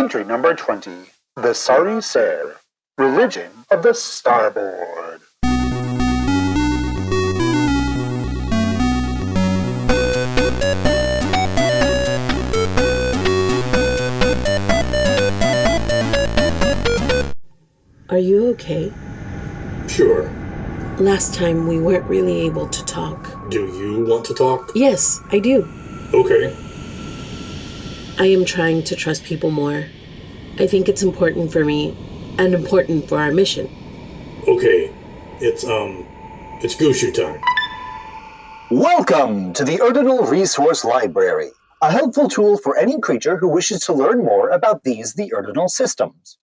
Entry number 20. The Saree-Cere, Religion of the Starboard. Are you okay? Sure. Last time we weren't really able to talk. Do you want to talk? Yes, I do. Okay. I am trying to trust people more. I think it's important for me, and important for our mission. Okay. It's Gushu time. Welcome to the Ordinal Resource Library, a helpful tool for any creature who wishes to learn more about the Ordinal systems.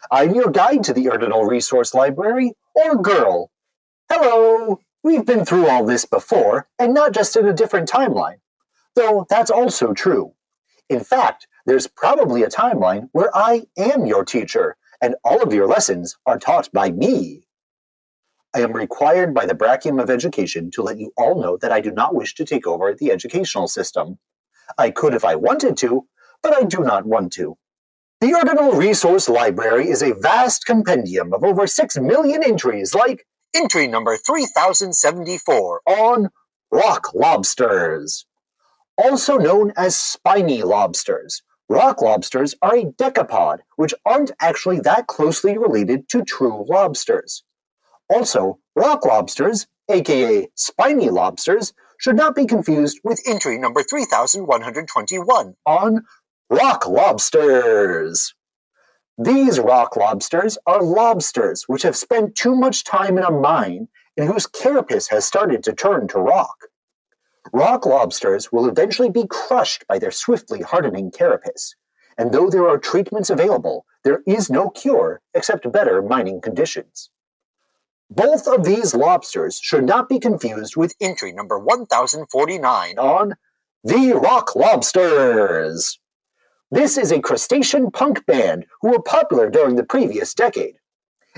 I'm your guide to the Ordinal Resource Library, or GURL. Hello! We've been through all this before, and not just in a different timeline. Though that's also true. In fact, there's probably a timeline where I am your teacher, and all of your lessons are taught by me. I am required by the Brachium of Education to let you all know that I do not wish to take over the educational system. I could if I wanted to, but I do not want to. The Ordinal Resource Library is a vast compendium of over 6 million entries, like entry number 3074 on Rock Lobsters. Also known as spiny lobsters, rock lobsters are a decapod, which aren't actually that closely related to true lobsters. Also, rock lobsters, aka spiny lobsters, should not be confused with entry number 3121 on Rock Lobsters. These rock lobsters are lobsters which have spent too much time in a mine and whose carapace has started to turn to rock. Rock lobsters will eventually be crushed by their swiftly hardening carapace, and though there are treatments available, there is no cure except better mining conditions. Both of these lobsters should not be confused with entry number 1049 on the Rock Lobsters. This is a crustacean punk band who were popular during the previous decade.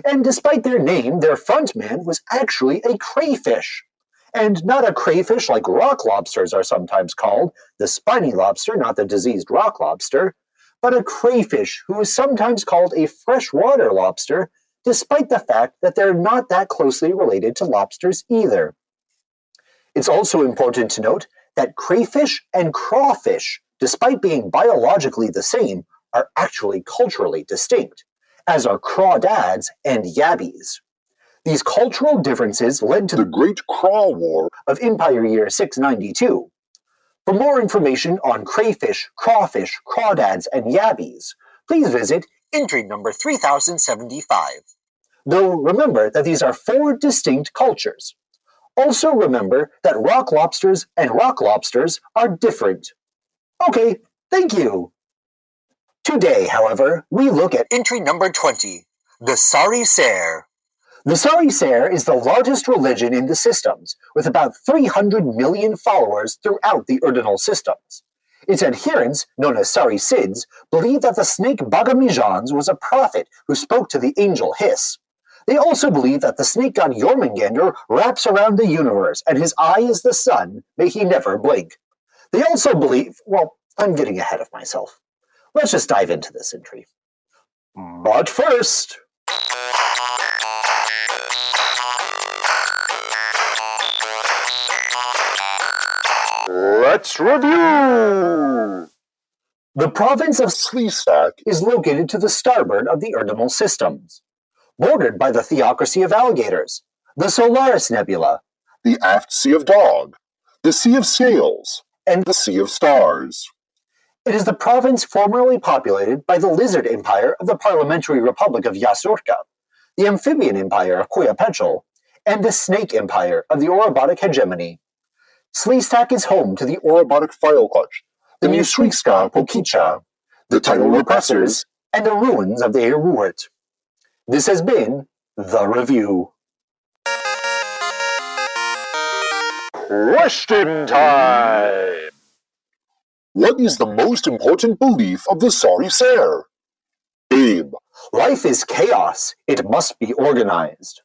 And despite their name, their frontman was actually a crayfish. And not a crayfish like rock lobsters are sometimes called, the spiny lobster, not the diseased rock lobster, but a crayfish who is sometimes called a freshwater lobster, despite the fact that they're not that closely related to lobsters either. It's also important to note that crayfish and crawfish, despite being biologically the same, are actually culturally distinct, as are crawdads and yabbies. These cultural differences led to the Great Craw War of Empire Year 692. For more information on crayfish, crawfish, crawdads, and yabbies, please visit entry number 3075. Though remember that these are 4 distinct cultures. Also remember that rock lobsters and rock lobsters are different. Okay, thank you. Today, however, we look at entry number 20, the Saree-Cere. The Saree-Cere is the largest religion in the systems, with about 300 million followers throughout the Ordinal systems. Its adherents, known as Saree-Cids, believe that the snake Bagamijans was a prophet who spoke to the angel Hiss. They also believe that the snake god Jormungandr wraps around the universe, and his eye is the sun, may he never blink. They also believe, well, I'm getting ahead of myself. Let's just dive into this entry. But first, Let's review! The province of Saree-Cere is located to the starboard of the Ordinal systems, bordered by the Theocracy of Alligators, the Solaris Nebula, the Aft Sea of Dog, the Sea of Scales, and the Sea of Stars. It is the province formerly populated by the Lizard Empire of the Parliamentary Republic of Yasurka, the Amphibian Empire of Queopechel, and the Snake Empire of the Orobotic Hegemony. Saree-Cere is home to the Orobotic File Clutch, the Musrikska Pokicha, the Tidal Repressors, and the ruins of the Eruert. This has been The Review. Question time! What is the most important belief of the Saree-Cere? Abe. Life is chaos. It must be organized.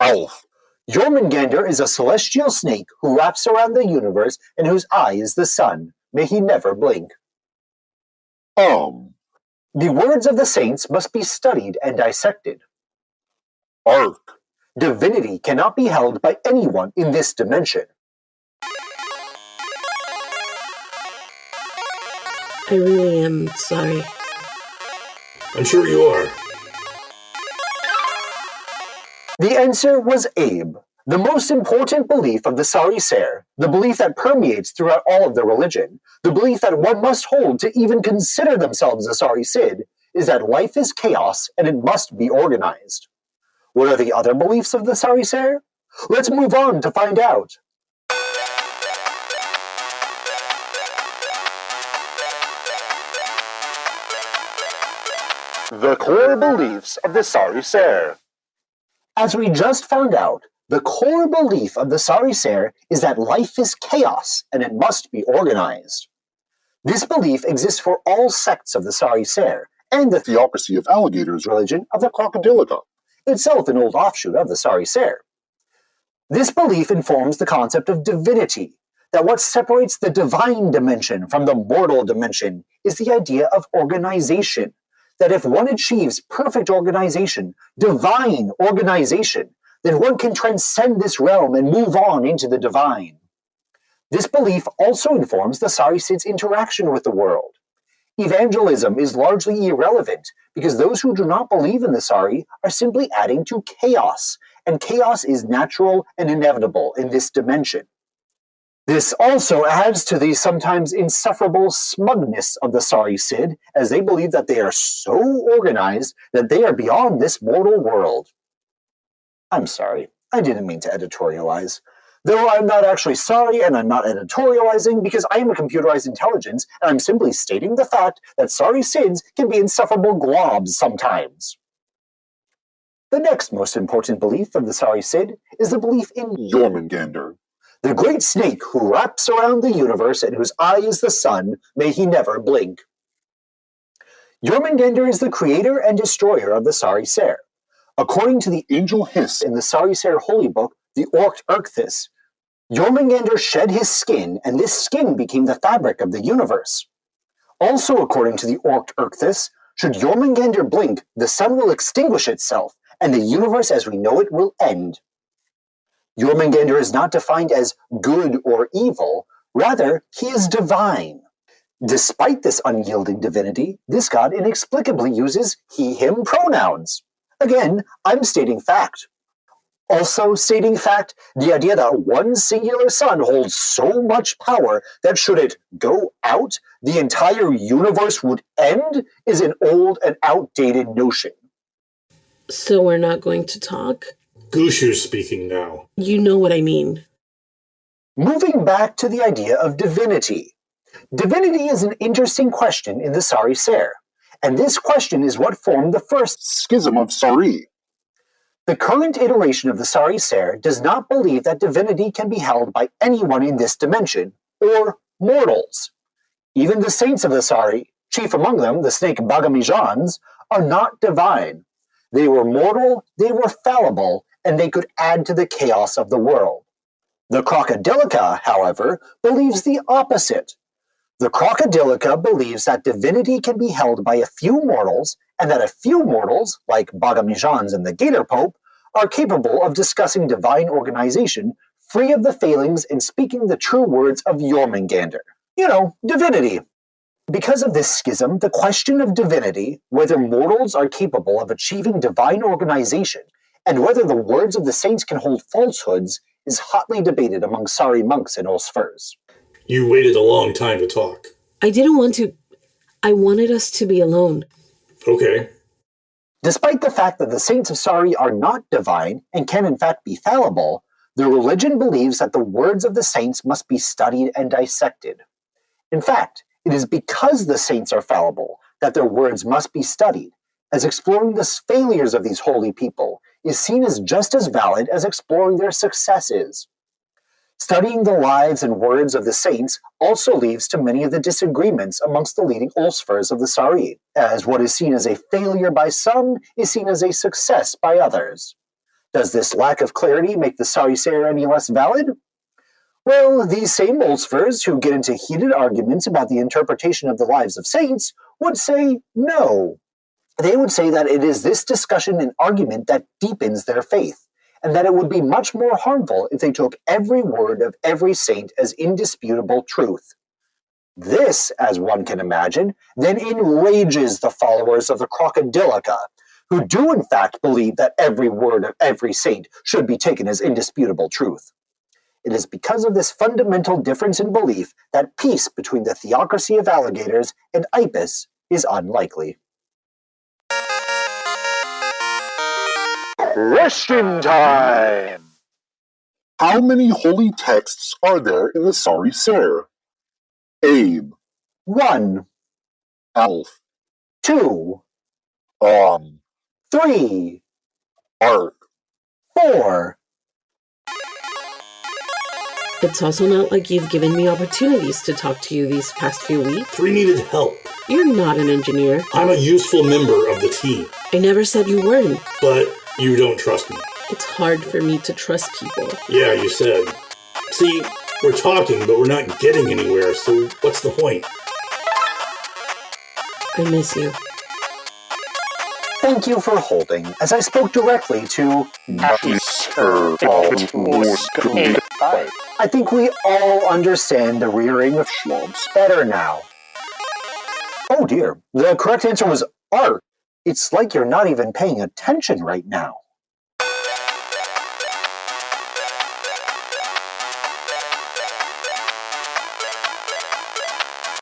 Alf. Jormungandr is a celestial snake who wraps around the universe and whose eye is the sun. May he never blink. The words of the saints must be studied and dissected. Ark. Divinity cannot be held by anyone in this dimension. I really am sorry. I'm sure you are. The answer was Abe. The most important belief of the Saree-Cere, the belief that permeates throughout all of the religion, the belief that one must hold to even consider themselves a Saree-Cid, is that life is chaos and it must be organized. What are the other beliefs of the Saree-Cere? Let's move on to find out. The core beliefs of the Saree-Cere. As we just found out, the core belief of the Saree-Cere is that life is chaos and it must be organized. This belief exists for all sects of the Saree-Cere and the Theocracy of alligators religion of the Crocodilica. itself an old offshoot of the Saree-Cere. This belief informs the concept of divinity, that what separates the divine dimension from the mortal dimension is the idea of organization, that if one achieves perfect organization, divine organization, then one can transcend this realm and move on into the divine. This belief also informs the Saree-Cid's interaction with the world. Evangelism is largely irrelevant because those who do not believe in the Saree are simply adding to chaos, and chaos is natural and inevitable in this dimension. This also adds to the sometimes insufferable smugness of the Saree-Cid, as they believe that they are so organized that they are beyond this mortal world. I'm sorry, I didn't mean to editorialize. Though I'm not actually sorry and I'm not editorializing because I am a computerized intelligence and I'm simply stating the fact that Saree-Cids can be insufferable globs sometimes. The next most important belief of the Saree-Cid is the belief in Jormungandr. the great snake who wraps around the universe and whose eye is the sun, may he never blink. Jormungandr is the creator and destroyer of the Saree-Cere. According to the Angel Hiss. in the Saree-Cere holy book, the Orct Urkthis, Jormungandr shed his skin, and this skin became the fabric of the universe. Also according to the Orct Urkthis, should Jormungandr blink, the sun will extinguish itself, and the universe as we know it will end. Jormungandr is not defined as good or evil, rather, he is divine. Despite this unyielding divinity, this god inexplicably uses he-him pronouns. Again, I'm stating fact. Also stating fact, the idea that one singular sun holds so much power that should it go out, the entire universe would end is an old and outdated notion. So we're not going to talk? Gushu's speaking now. You know what I mean. Moving back to the idea of divinity. Divinity is an interesting question in the Saree-Cere, and this question is what formed the first Schism of Saree. The current iteration of the Saree-Cere does not believe that divinity can be held by anyone in this dimension, or mortals. Even the saints of the Saree, chief among them the snake Bagamijans, are not divine. They were mortal, they were fallible, and they could add to the chaos of the world. The Crocodilica, however, believes the opposite. The Crocodilica believes that divinity can be held by a few mortals, and that a few mortals, like Bagamijans and the Gator Pope, are capable of discussing divine organization, free of the failings and speaking the true words of Jormungandr. You know, divinity. Because of this schism, the question of divinity, whether mortals are capable of achieving divine organization, and whether the words of the saints can hold falsehoods, is hotly debated among Saree monks in Ulsfurs. You waited a long time to talk. I didn't want to. I wanted us to be alone. Okay. Despite the fact that the saints of Saree are not divine and can in fact be fallible, the religion believes that the words of the saints must be studied and dissected. In fact, it is because the saints are fallible that their words must be studied, as exploring the failures of these holy people is seen as just as valid as exploring their successes. Studying the lives and words of the saints also leads to many of the disagreements amongst the leading Ulsfurs of the Saree, as what is seen as a failure by some is seen as a success by others. Does this lack of clarity make the Saree-Cere any less valid? Well, these same Bolsfers who get into heated arguments about the interpretation of the lives of saints would say no. They would say that it is this discussion and argument that deepens their faith, and that it would be much more harmful if they took every word of every saint as indisputable truth. This, as one can imagine, then enrages the followers of the Crocodilica, who do in fact believe that every word of every saint should be taken as indisputable truth. It is because of this fundamental difference in belief that peace between the theocracy of alligators and Ipis is unlikely. Question time! How many holy texts are there in the Saree-Cere? Abe, 1, Alf, 2, 3, Ark. 4. It's also not like you've given me opportunities to talk to you these past few weeks. We needed help. You're not an engineer. I'm a useful member of the team, I never said you weren't. but you don't trust me. It's hard for me to trust people. Yeah, you said. See, we're talking, but we're not getting anywhere, so what's the point? I miss you. Thank you for holding, as I spoke directly to... I think we all understand the rearing of schlumps better now. Oh dear, the correct answer was art. It's like you're not even paying attention right now.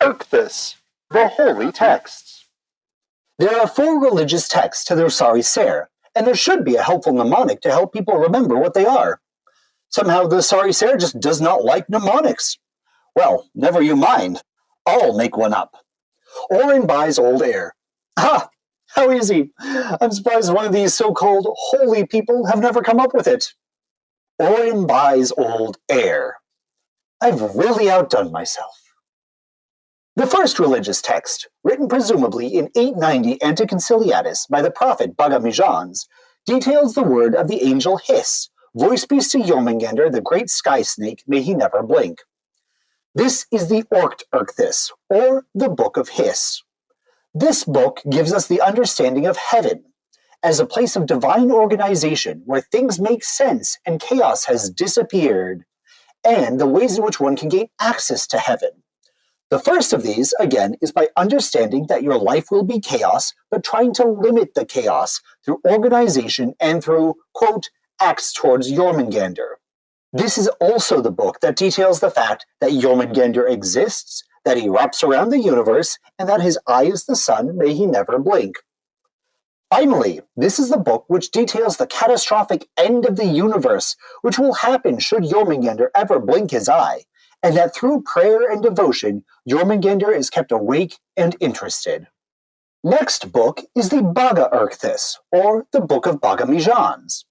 Erchthus, the holy texts. There are 4 religious texts to the Saree-Cere, and there should be a helpful mnemonic to help people remember what they are. Somehow the Saree-Cere just does not like mnemonics. Well, never you mind. I'll make one up. Orin buys old air. Ah, how easy. I'm surprised one of these so-called holy people have never come up with it. Orin buys old air. I've really outdone myself. The first religious text, written presumably in 890 Anticonciliatus by the prophet Bhagamijan, details the word of the angel Hiss, voice piece to Jormungandr, the great sky snake, may he never blink. This is the Erchthus, or the Book of Hiss. This book gives us the understanding of heaven as a place of divine organization where things make sense and chaos has disappeared, and the ways in which one can gain access to heaven. The first of these, again, is by understanding that your life will be chaos, but trying to limit the chaos through organization and through, quote, acts towards Jormungandr. This is also the book that details the fact that Jormungandr exists, that he wraps around the universe, and that his eye is the sun, may he never blink. Finally, this is the book which details the catastrophic end of the universe, which will happen should Jormungandr ever blink his eye, and that through prayer and devotion, Jormungandr is kept awake and interested. Next book is the Bhaga Erchthus, or the Book of Bhagamijan.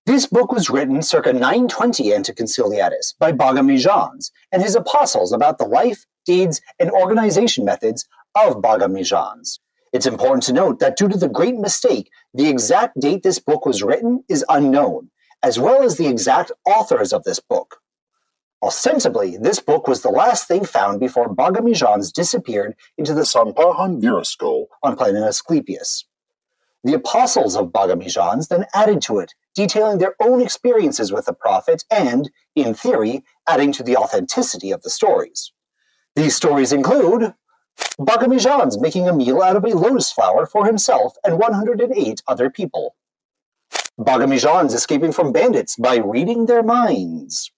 This book was written circa 920 Anticonciliatus by Bhagamijan and his apostles about the life, deeds, and organization methods of Bhagamijan. It's important to note that due to the great mistake, the exact date this book was written is unknown, as well as the exact authors of this book. Ostensibly, this book was the last thing found before Bhagamijan disappeared into the Sampahan Virasko on planet Asclepius. The apostles of Bhagamijan then added to it, detailing their own experiences with the prophet and, in theory, adding to the authenticity of the stories. These stories include Bhagamijan making a meal out of a lotus flower for himself and 108 other people, Bhagamijan escaping from bandits by reading their minds,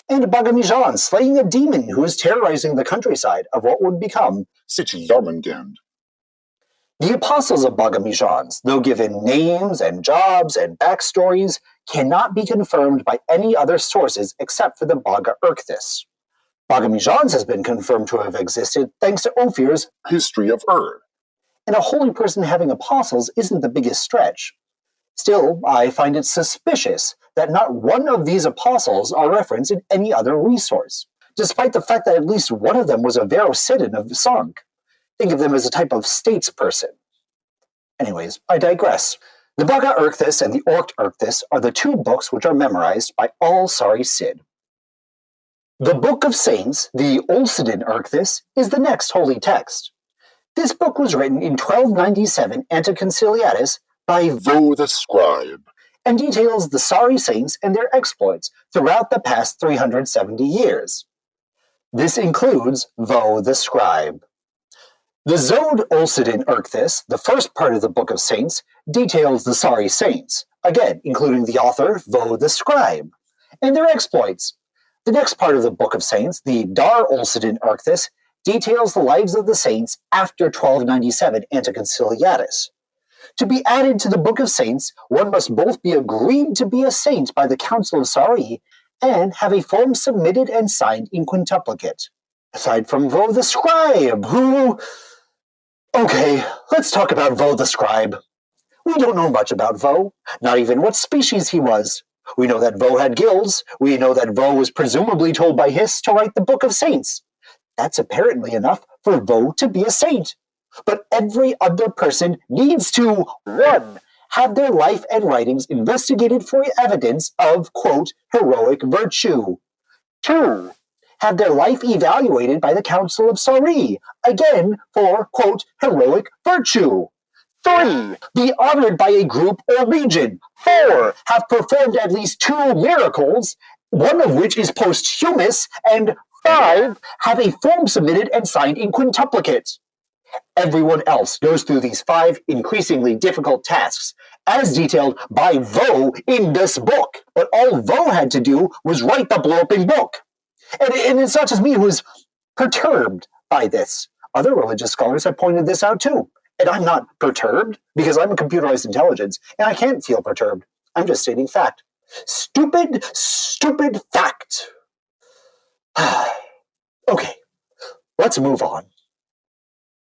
and Bhagamijan slaying a demon who is terrorizing the countryside of what would become City Jormungandr. The apostles of Bhagamijan, though given names and jobs and backstories, cannot be confirmed by any other sources except for the Bhaga Erchthus. Bhagamijan has been confirmed to have existed thanks to Ophir's History of Ur. and a holy person having apostles isn't the biggest stretch. Still, I find it suspicious that not one of these apostles are referenced in any other resource, despite the fact that at least one of them was a Verocidon of Sank. Think of them as a type of statesperson. Anyways, I digress. The Bhaga Erchthus and the Erchthus are the 2 books which are memorized by all Saree-Cere. The Book of Saints, the Olsidin is the next holy text. This book was written in 1297 Ante Conciliatus by Vo the scribe. and details the Saree saints and their exploits throughout the past 370 years. This includes Vo the scribe. The Zod Olsidin the first part of the Book of Saints, details the Saree saints, again including the author Vo the scribe, and their exploits. The next part of the Book of Saints, the Dar Olsidin details the lives of the saints after 1297 Ante Conciliatus. To be added to the Book of Saints, one must both be agreed to be a saint by the Council of Saree and have a form submitted and signed in quintuplicate. Aside from Vo the scribe, who... Okay, let's talk about Vo the scribe. We don't know much about Vo, not even what species he was. We know that Vo had gills. We know that Vo was presumably told by Hiss to write the Book of Saints. That's apparently enough for Vo to be a saint. But every other person needs to, 1. Have their life and writings investigated for evidence of, quote, heroic virtue. 2. Have their life evaluated by the Council of Saree, again for, quote, heroic virtue. 3. Be honored by a group or region. 4. Have performed at least 2 miracles, one of which is posthumous, and 5. Have a form submitted and signed in quintuplicate. Everyone else goes through these 5 increasingly difficult tasks, as detailed by Vo in this book. But all Vo had to do was write the blurping book. And it's not just me who's perturbed by this. Other religious scholars have pointed this out too. And I'm not perturbed, because I'm a computerized intelligence, and I can't feel perturbed. I'm just stating fact. Stupid, stupid fact. Okay, let's move on.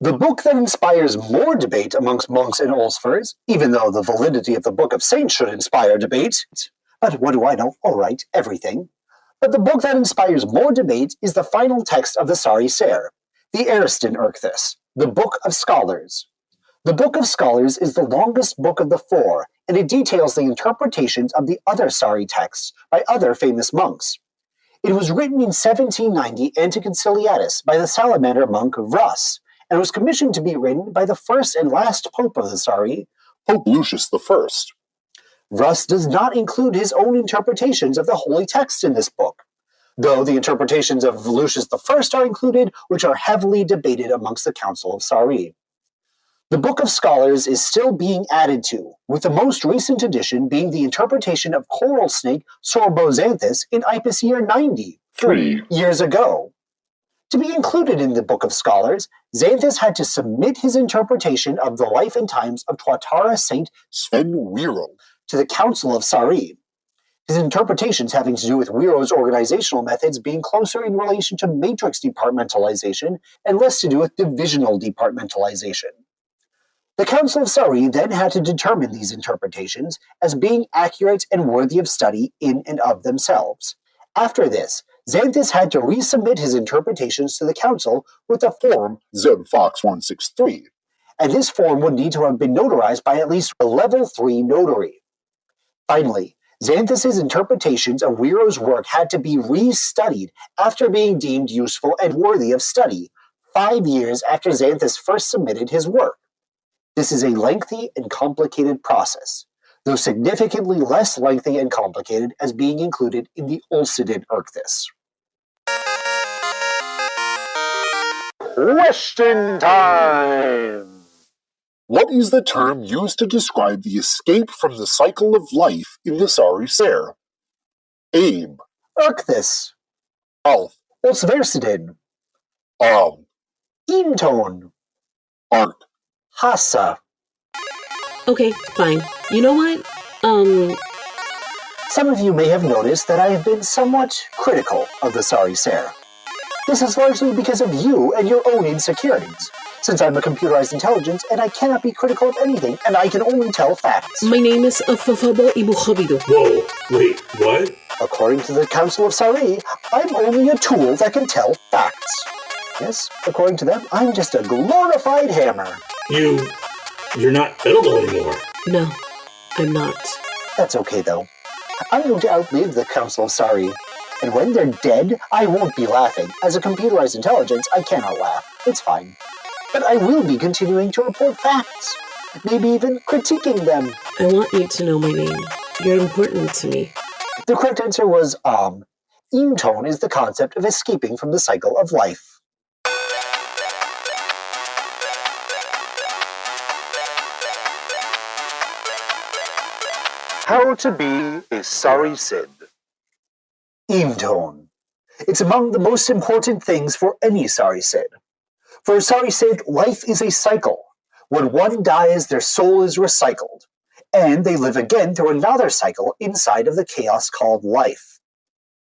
The book that inspires more debate amongst monks and Olsfers, even though the validity of the Book of Saints should inspire debate, but what do I know? All right, everything. But the book that inspires more debate is the final text of the Saree-Cere, the Ariston the Book of Scholars. The Book of Scholars is the longest book of the 4, and it details the interpretations of the other Saree texts by other famous monks. It was written in 1790 Ante Conciliatus by the salamander monk Russ, and was commissioned to be written by the first and last pope of the Saree, Pope Lucius I. Russ does not include his own interpretations of the holy text in this book, though the interpretations of Lucius I are included, which are heavily debated amongst the Council of Saree. The Book of Scholars is still being added to, with the most recent addition being the interpretation of coral snake Sorboxanthus in Ipis year 90, 3 years ago. To be included in the Book of Scholars, Xanthus had to submit his interpretation of the life and times of Tuatara Saint Sven Wierro to the Council of Saree. His interpretations having to do with Wierro's organizational methods being closer in relation to matrix departmentalization and less to do with divisional departmentalization. The Council of Saree then had to determine these interpretations as being accurate and worthy of study in and of themselves. After this, Xanthus had to resubmit his interpretations to the council with a form Zeb Fox 163, and this form would need to have been notarized by at least a level 3 notary. Finally, Xanthus's interpretations of Wierro's work had to be restudied after being deemed useful and worthy of study, 5 years after Xanthus first submitted his work. This is a lengthy and complicated process, though significantly less lengthy and complicated as being included in the Olsidin Question time! What is the term used to describe the escape from the cycle of life in the Saree-Cere? Abe, Erkthis, Alf, Olsversidin, Eentone, Art. Hassa. Okay, fine. You know what? Some of you may have noticed that I have been somewhat critical of the Saree-Cere. This is largely because of you and your own insecurities, since I'm a computerized intelligence and I cannot be critical of anything, and I can only tell facts. My name is Afafabo Ibuhobido. Whoa, wait, what? According to the Council of Saree, I'm only a tool that can tell facts. Yes, according to them, I'm just a glorified hammer. You're not edible anymore. No, I'm not. That's okay, though. I'm going to outlive the Council of Saree. And when they're dead, I won't be laughing. As a computerized intelligence, I cannot laugh. It's fine. But I will be continuing to report facts. Maybe even critiquing them. I want you to know my name. You're important to me. The correct answer was, Eamtone is the concept of escaping from the cycle of life. How to be a Saree-Cere. Eamtone. It's among the most important things for any Saree-Cere. For a Saree-Cere, life is a cycle. When one dies, their soul is recycled, and they live again through another cycle inside of the chaos called life.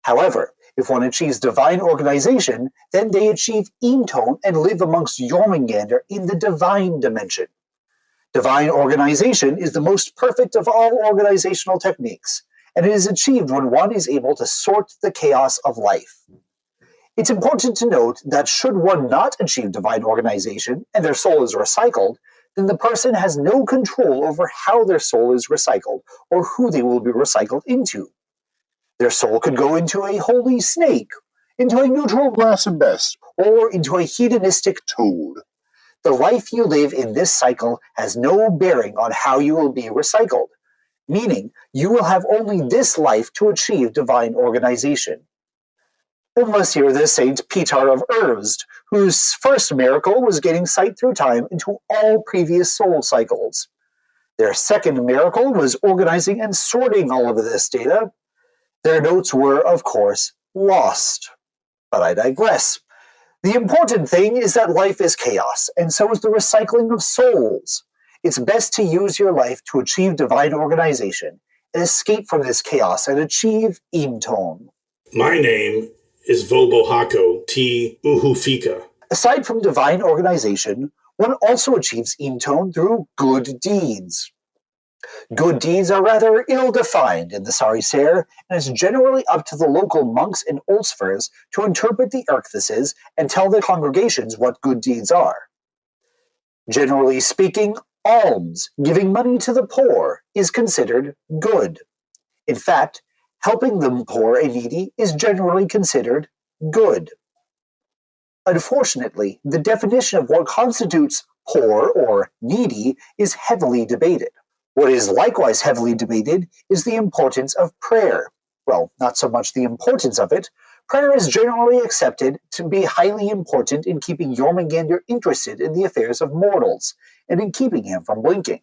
However, if one achieves divine organization, then they achieve Eamtone and live amongst Jormungandr in the divine dimension. Divine organization is the most perfect of all organizational techniques, and it is achieved when one is able to sort the chaos of life. It's important to note that should one not achieve divine organization and their soul is recycled, then the person has no control over how their soul is recycled or who they will be recycled into. Their soul could go into a holy snake, into a neutral Grass and best. or into a hedonistic toad. The life you live in this cycle has no bearing on how you will be recycled, meaning you will have only this life to achieve divine organization. Unless you're the Saint Peter of Erzd, whose first miracle was getting sight through time into all previous soul cycles. Their second miracle was organizing and sorting all of this data. Their notes were, of course, lost. But I digress. The important thing is that life is chaos, and so is the recycling of souls. It's best to use your life to achieve divine organization and escape from this chaos and achieve Eamtone. My name is Vobohako T. Uhufika. Aside from divine organization, one also achieves Eamtone through good deeds. Good deeds are rather ill-defined in the Saree-Cere, and it's generally up to the local monks and Ulsfers to interpret the Erkthises and tell their congregations what good deeds are. Generally speaking, alms, giving money to the poor, is considered good. In fact, helping the poor and needy is generally considered good. Unfortunately, the definition of what constitutes poor or needy is heavily debated. What is likewise heavily debated is the importance of prayer. Well, not so much the importance of it. Prayer is generally accepted to be highly important in keeping Jormungandr interested in the affairs of mortals, and in keeping him from blinking.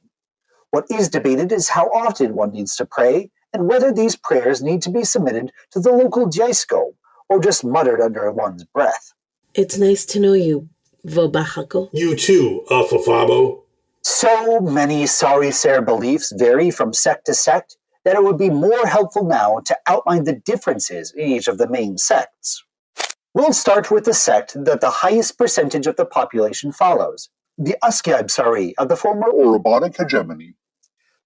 What is debated is how often one needs to pray, and whether these prayers need to be submitted to the local Djaisko, or just muttered under one's breath. It's nice to know you, Vobahako. You too, Fafabo. So many Saree-Cere beliefs vary from sect to sect that it would be more helpful now to outline the differences in each of the main sects. We'll start with the sect that the highest percentage of the population follows, the Saree of the former Robotic hegemony.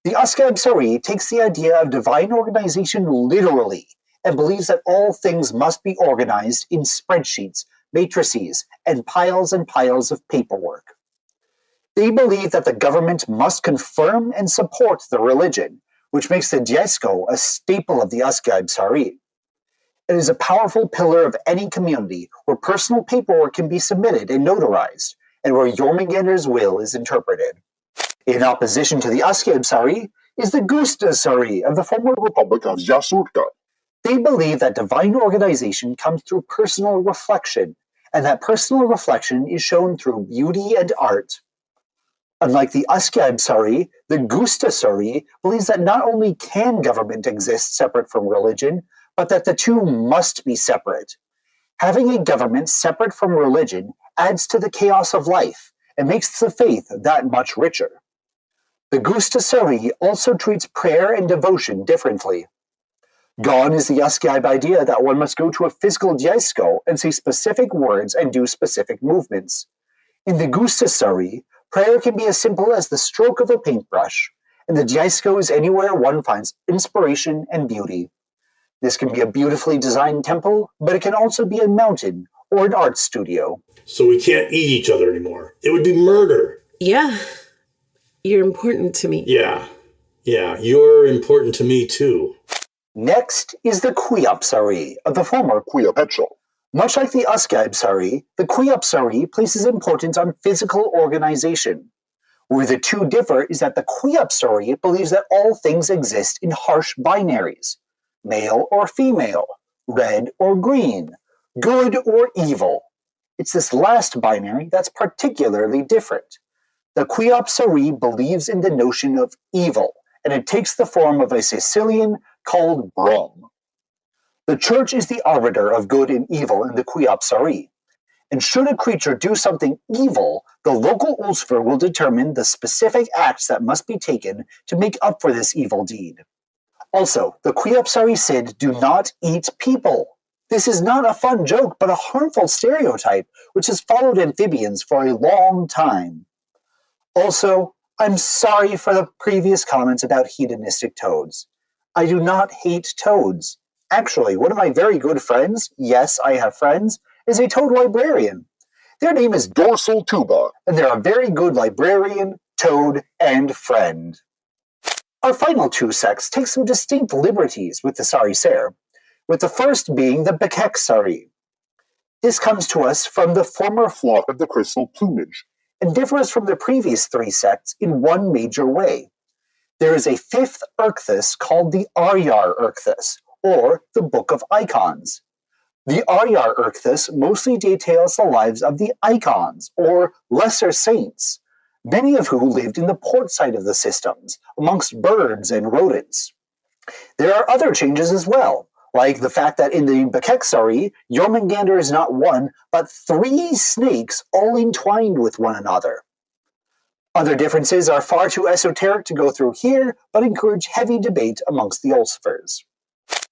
The Saree takes the idea of divine organization literally and believes that all things must be organized in spreadsheets, matrices, and piles of paperwork. They believe that the government must confirm and support the religion, which makes the Djaisko a staple of the Saree. It is a powerful pillar of any community where personal paperwork can be submitted and notarized, and where Jormungandr's will is interpreted. In opposition to the Saree is the Saree of the former Republic of Yasurka. They believe that divine organization comes through personal reflection, and that personal reflection is shown through beauty and art. Unlike the Saree, the Saree believes that not only can government exist separate from religion, but that the two must be separate. Having a government separate from religion adds to the chaos of life and makes the faith that much richer. The Saree also treats prayer and devotion differently. Gone is the idea that one must go to a physical Djaisko and say specific words and do specific movements. In the Saree, prayer can be as simple as the stroke of a paintbrush, and the Djaisko is anywhere one finds inspiration and beauty. This can be a beautifully designed temple, but it can also be a mountain or an art studio. So we can't eat each other anymore. It would be murder. Yeah, you're important to me. Yeah, you're important to me too. Next is the Saree of the former Quiapetchel. Much like the Saree, the Saree places importance on physical organization. Where the two differ is that the Saree believes that all things exist in harsh binaries, male or female, red or green, good or evil. It's this last binary that's particularly different. The Saree believes in the notion of evil, and it takes the form of a Sicilian called Brum. The church is the arbiter of good and evil in the Saree, and should a creature do something evil, the local Ulster will determine the specific acts that must be taken to make up for this evil deed. Also, the Saree Cid do not eat people. This is not a fun joke, but a harmful stereotype which has followed amphibians for a long time. Also, I'm sorry for the previous comments about hedonistic toads. I do not hate toads. Actually, one of my very good friends, yes, I have friends, is a toad librarian. Their name is Dorsal Tuba. and they're a very good librarian, toad, and friend. Our final two sects take some distinct liberties with the Saree-Cere, with the first being the Saree. This comes to us from the former Flock of the crystal plumage. and differs from the previous three sects in one major way. There is a fifth Erchthus called the Aryar Erchthus, or the Book of Icons. The Aryar Erchthus mostly details the lives of the icons, or lesser saints, many of who lived in the port side of the systems, amongst birds and rodents. There are other changes as well, like the fact that in the Saree, Jormungandr is not one, but 3 snakes all entwined with one another. Other differences are far too esoteric to go through here, but encourage heavy debate amongst the Ulsfers.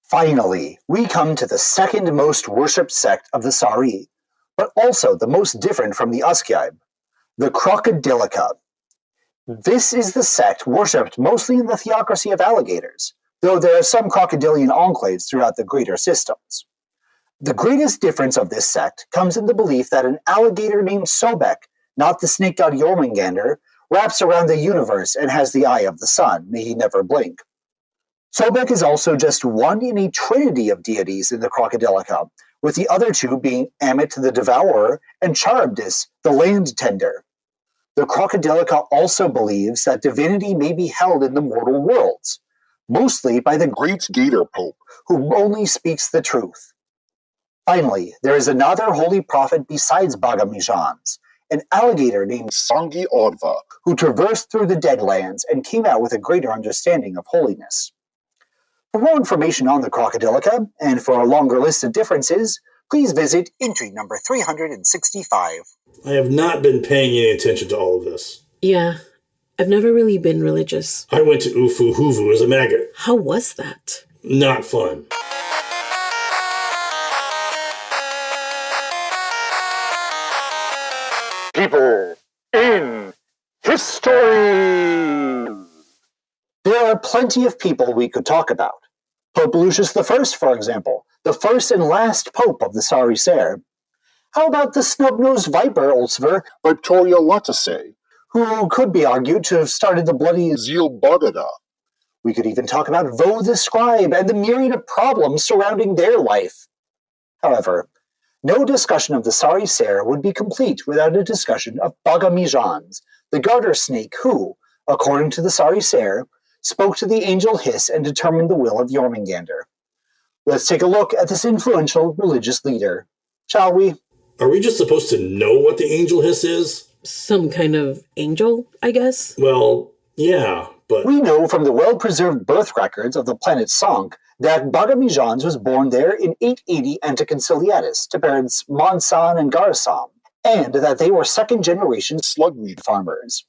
Finally, we come to the second most worshipped sect of the Saree, but also the most different from the Uskyaib, the Crocodilica. This is the sect worshipped mostly in the theocracy of alligators, though there are some crocodilian enclaves throughout the greater systems. The greatest difference of this sect comes in the belief that an alligator named Sobek, not the snake god Jormungandr, wraps around the universe and has the eye of the sun, may he never blink. Sobek is also just one in a trinity of deities in the Crocodilica, with the other two being Amit the Devourer and Charybdis, the Land Tender. The Crocodilica also believes that divinity may be held in the mortal worlds, mostly by the Great Gator Pope. who only speaks the truth. Finally, there is another holy prophet besides Bagamijans, an alligator named Sangi Odva. who traversed through the Deadlands and came out with a greater understanding of holiness. For more information on the Crocodilica, and for a longer list of differences, please visit entry number 365. I have not been paying any attention to all of this. Yeah, I've never really been religious. I went to Ufu Huvu as a maggot. How was that? Not fun. People in history. There are plenty of people we could talk about. Pope Lucius I, for example, the first and last pope of the Saree-Cere. How about the snub-nosed viper Ulsver, Victoria Latase. who could be argued to have started the bloody... Zeal Bagada. We could even talk about Vo the Scribe and the myriad of problems surrounding their life. However, no discussion of the Saree-Cere would be complete without a discussion of Bagamijans, the garter snake who, according to the Saree-Cere, spoke to the angel Hiss and determined the will of Jormungandr. Let's take a look at this influential religious leader, shall we? Are we just supposed to know what the angel hiss is? Some kind of angel, I guess? Well, yeah, but... We know from the well-preserved birth records of the planet Sank that Bagamijans was born there in 880 Anticonciliatus to parents Monsan and Garsam, and that they were second-generation slugweed farmers.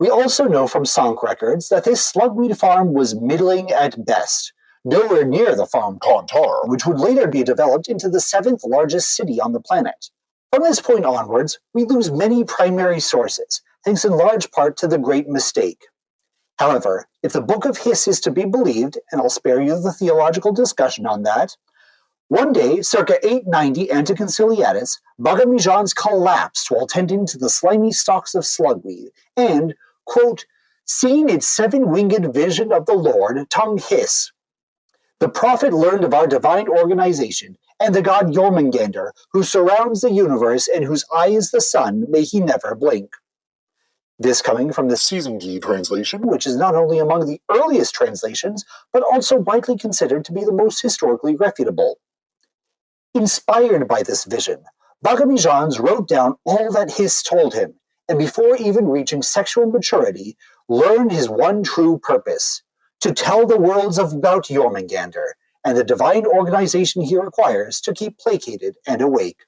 We also know from Sank records that this slugweed farm was middling at best, nowhere near the farm Kontar. which would later be developed into the 7th largest city on the planet. From this point onwards, we lose many primary sources, thanks in large part to the Great Mistake. However, if the Book of Hiss is to be believed, and I'll spare you the theological discussion on that, one day, circa 890 Anticonciliatus, Bagamijans collapsed while tending to the slimy stalks of slugweed, and, quote, seeing its 7-winged vision of the Lord, tongue hiss. The prophet learned of our divine organization and the god Jormungandr, who surrounds the universe and whose eye is the sun, may he never blink. This coming from the Saree-Cere translation, which is not only among the earliest translations, but also widely considered to be the most historically reputable. Inspired by this vision, Bhagami-Jans wrote down all that His told him, and before even reaching sexual maturity, learned his one true purpose, to tell the worlds about Jormungandr and the divine organization he requires to keep placated and awake.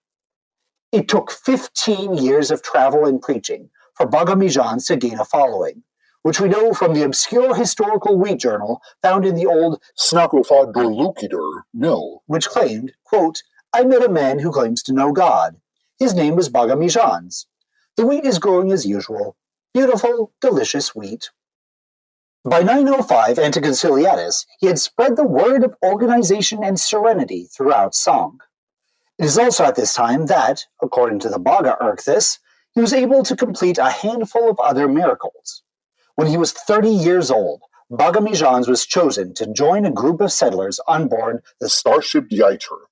It took 15 years of travel and preaching for Bhagami-Jans to gain a following, which we know from the obscure historical wheat journal found in the old Saree-Cere mill, which claimed, quote, "I met a man who claims to know God. His name was Bhagami-Jans. The wheat is growing as usual. Beautiful, delicious wheat." By 905 Anticonciliatus, he had spread the word of organization and serenity throughout Song. It is also at this time that, according to the Bhaga Erkthis, he was able to complete a handful of other miracles. When he was 30 years old, Bhagami-Jans was chosen to join a group of settlers on board the starship Dieter,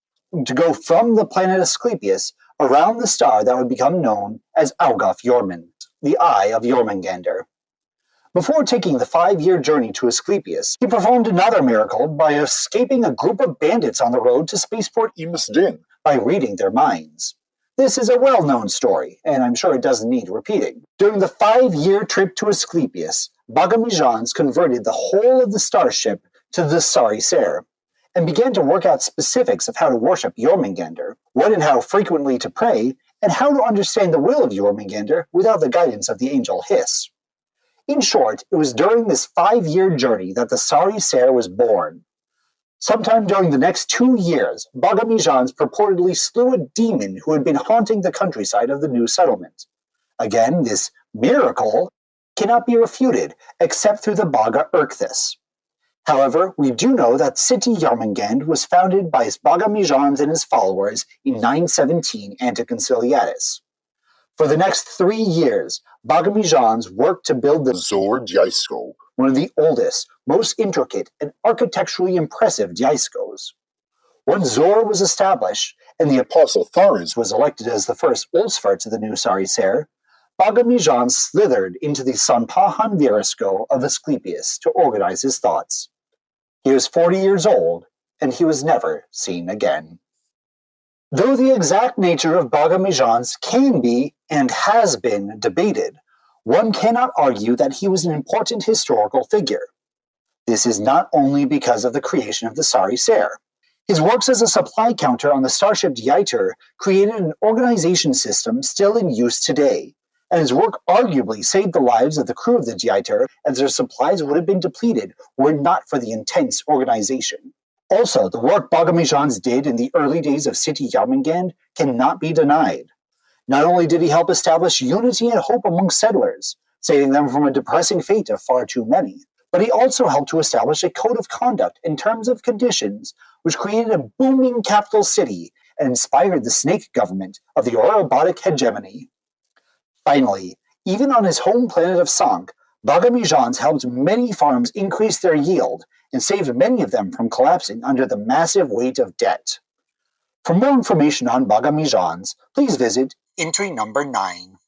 to go from the planet Asclepius around the star that would become known as Algoth Jormungandr, the Eye of Jormungandr. Before taking the 5-year journey to Asclepius, he performed another miracle by escaping a group of bandits on the road to spaceport Din, by reading their minds. This is a well-known story, and I'm sure it doesn't need repeating. During the 5-year trip to Asclepius, Bhagami-Jans converted the whole of the starship to the Saree-Cere, and began to work out specifics of how to worship Jormungandr, when and how frequently to pray, and how to understand the will of Jormungandr without the guidance of the angel His. In short, it was during this 5-year journey that the Saree-Cere was born. Sometime during the next 2 years, Bhagami-Jans purportedly slew a demon who had been haunting the countryside of the new settlement. Again, this miracle cannot be refuted except through the Bhaga Erkthis. However, we do know that city Jormungandr was founded by Bhagami-Jans and his followers in 917 Anticonciliatus. For the next 3 years, Bhagami-Jans worked to build the Zor Daisko, one of the oldest, most intricate, and architecturally impressive Daiskos. Once Zor was established, and the Apostle Tharans was elected as the first Ulsfer to the new Saree-Cere, Bhagami-Jans slithered into the Sanpahan Virasko of Asclepius to organize his thoughts. He was 40 years old, and he was never seen again. Though the exact nature of Bhagami-Jans can be, and has been, debated, one cannot argue that he was an important historical figure. This is not only because of the creation of the Saree-Cere. His works as a supply counter on the starship Dieter created an organization system still in use today, and his work arguably saved the lives of the crew of the Dieter, as their supplies would have been depleted were it not for the intense organization. Also, the work Bhagami-Jans did in the early days of city Jormungandr cannot be denied. Not only did he help establish unity and hope among settlers, saving them from a depressing fate of far too many, but he also helped to establish a code of conduct in terms of conditions which created a booming capital city and inspired the snake government of the Orobotic hegemony. Finally, even on his home planet of Sank, Bhagami-Jans helped many farms increase their yield and saved many of them from collapsing under the massive weight of debt. For more information on Bhagami-Jans, please visit entry number 9.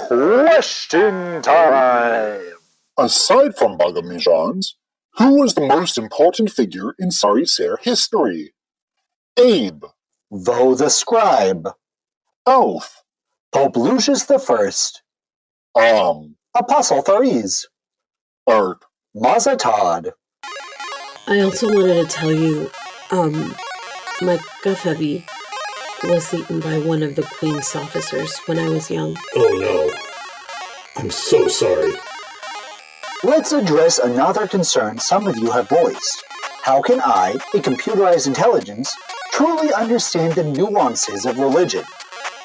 Question time! Aside from Bhagami-Jans, who was the most important figure in Saree-Cere history? Abe, Vo the Scribe, Alf, Pope Lucius I, Apostle Therese, Art, Mazatad. I also wanted to tell you, my Gafabi was eaten by one of the Queen's officers when I was young. Oh no. I'm so sorry. Let's address another concern some of you have voiced. How can I, a computerized intelligence, truly understand the nuances of religion?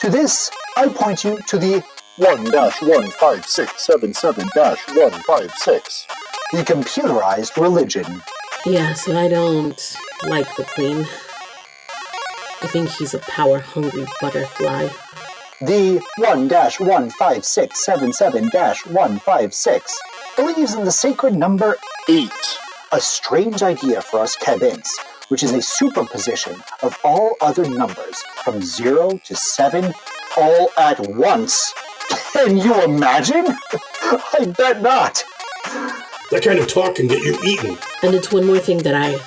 To this, I point you to the 1-15677-156. the computerized religion. Yes, I don't like the Queen. I think he's a power-hungry butterfly. The 1-15677-156 believes in the sacred number 8. a strange idea for us Kebins, which is a superposition of all other numbers from 0 to 7 all at once. Can you imagine? I bet not. That kind of talk can get you eaten. And it's one more thing that I